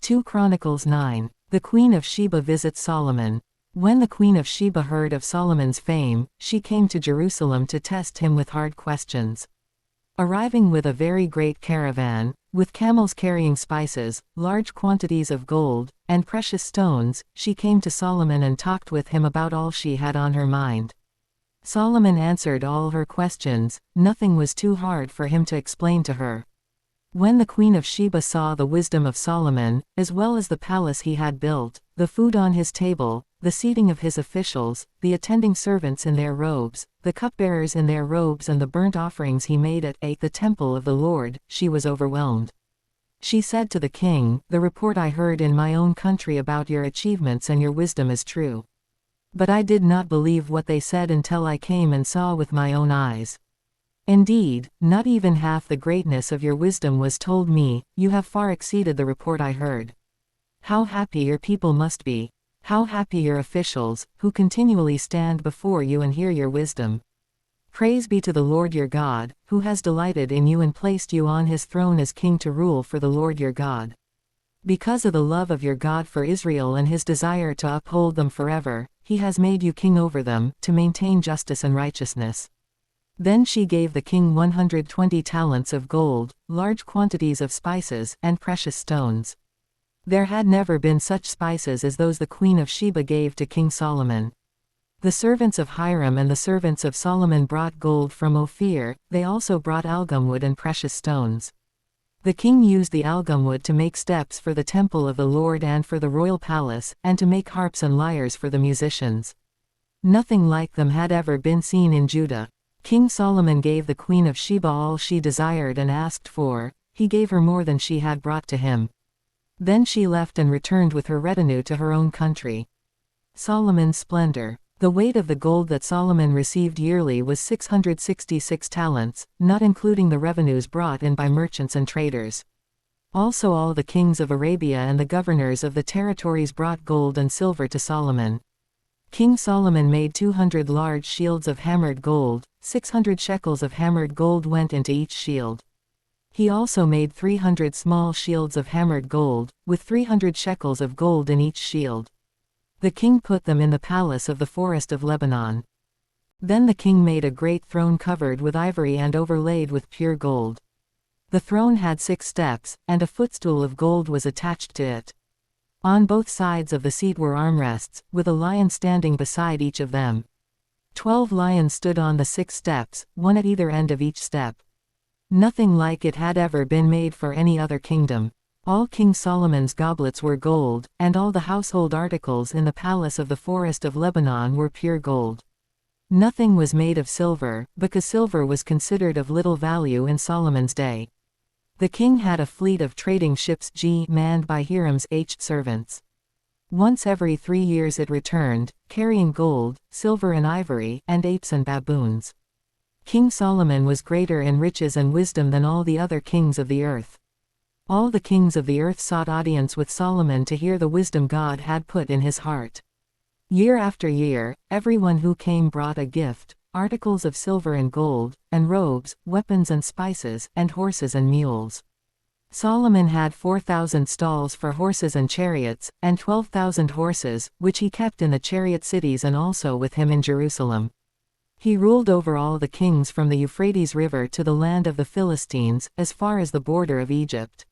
2 Chronicles 9. The Queen of Sheba visits Solomon. When the Queen of Sheba heard of Solomon's fame, she came to Jerusalem to test him with hard questions. Arriving with a very great caravan, with camels carrying spices, large quantities of gold, and precious stones, she came to Solomon and talked with him about all she had on her mind. Solomon answered all her questions, nothing was too hard for him to explain to her. When the Queen of Sheba saw the wisdom of Solomon, as well as the palace he had built, the food on his table, the seating of his officials, the attending servants in their robes, the cupbearers in their robes and the burnt offerings he made at the temple of the Lord, she was overwhelmed. She said to the king, "The report I heard in my own country about your achievements and your wisdom is true. But I did not believe what they said until I came and saw with my own eyes. Indeed, not even half the greatness of your wisdom was told me, you have far exceeded the report I heard. How happy your people must be! How happy your officials, who continually stand before you and hear your wisdom. Praise be to the Lord your God, who has delighted in you and placed you on his throne as king to rule for the Lord your God. Because of the love of your God for Israel and his desire to uphold them forever, he has made you king over them, to maintain justice and righteousness." Then she gave the king 120 talents of gold, large quantities of spices, and precious stones. There had never been such spices as those the Queen of Sheba gave to King Solomon. The servants of Hiram and the servants of Solomon brought gold from Ophir, they also brought algumwood and precious stones. The king used the algumwood to make steps for the temple of the Lord and for the royal palace, and to make harps and lyres for the musicians. Nothing like them had ever been seen in Judah. King Solomon gave the Queen of Sheba all she desired and asked for, he gave her more than she had brought to him. Then she left and returned with her retinue to her own country. Solomon's splendor. The weight of the gold that Solomon received yearly was 666 talents, not including the revenues brought in by merchants and traders. Also all the kings of Arabia and the governors of the territories brought gold and silver to Solomon. King Solomon made 200 large shields of hammered gold, 600 shekels of hammered gold went into each shield. He also made 300 small shields of hammered gold, with 300 shekels of gold in each shield. The king put them in the palace of the forest of Lebanon. Then the king made a great throne covered with ivory and overlaid with pure gold. The throne had 6 steps, and a footstool of gold was attached to it. On both sides of the seat were armrests, with a lion standing beside each of them. 12 lions stood on the 6 steps, one at either end of each step. Nothing like it had ever been made for any other kingdom. All King Solomon's goblets were gold, and all the household articles in the palace of the forest of Lebanon were pure gold. Nothing was made of silver, because silver was considered of little value in Solomon's day. The king had a fleet of trading ships manned by Hiram's servants. Once every 3 years it returned, carrying gold, silver and ivory, and apes and baboons. King Solomon was greater in riches and wisdom than all the other kings of the earth. All the kings of the earth sought audience with Solomon to hear the wisdom God had put in his heart. Year after year, everyone who came brought a gift, articles of silver and gold, and robes, weapons and spices, and horses and mules. Solomon had 4,000 stalls for horses and chariots, and 12,000 horses, which he kept in the chariot cities and also with him in Jerusalem. He ruled over all the kings from the Euphrates River to the land of the Philistines, as far as the border of Egypt.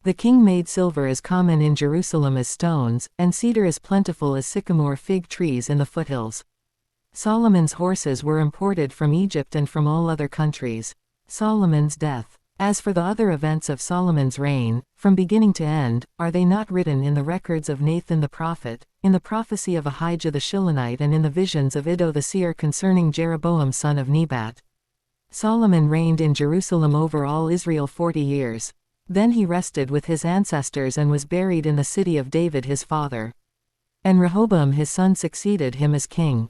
The king made silver as common in Jerusalem as stones, and cedar as plentiful as sycamore fig trees in the foothills. Solomon's horses were imported from Egypt and from all other countries. Solomon's death. As for the other events of Solomon's reign, from beginning to end, are they not written in the records of Nathan the prophet, in the prophecy of Ahijah the Shilonite and in the visions of Iddo the seer concerning Jeroboam son of Nebat? Solomon reigned in Jerusalem over all Israel 40 years. Then he rested with his ancestors and was buried in the city of David his father. And Rehoboam his son succeeded him as king.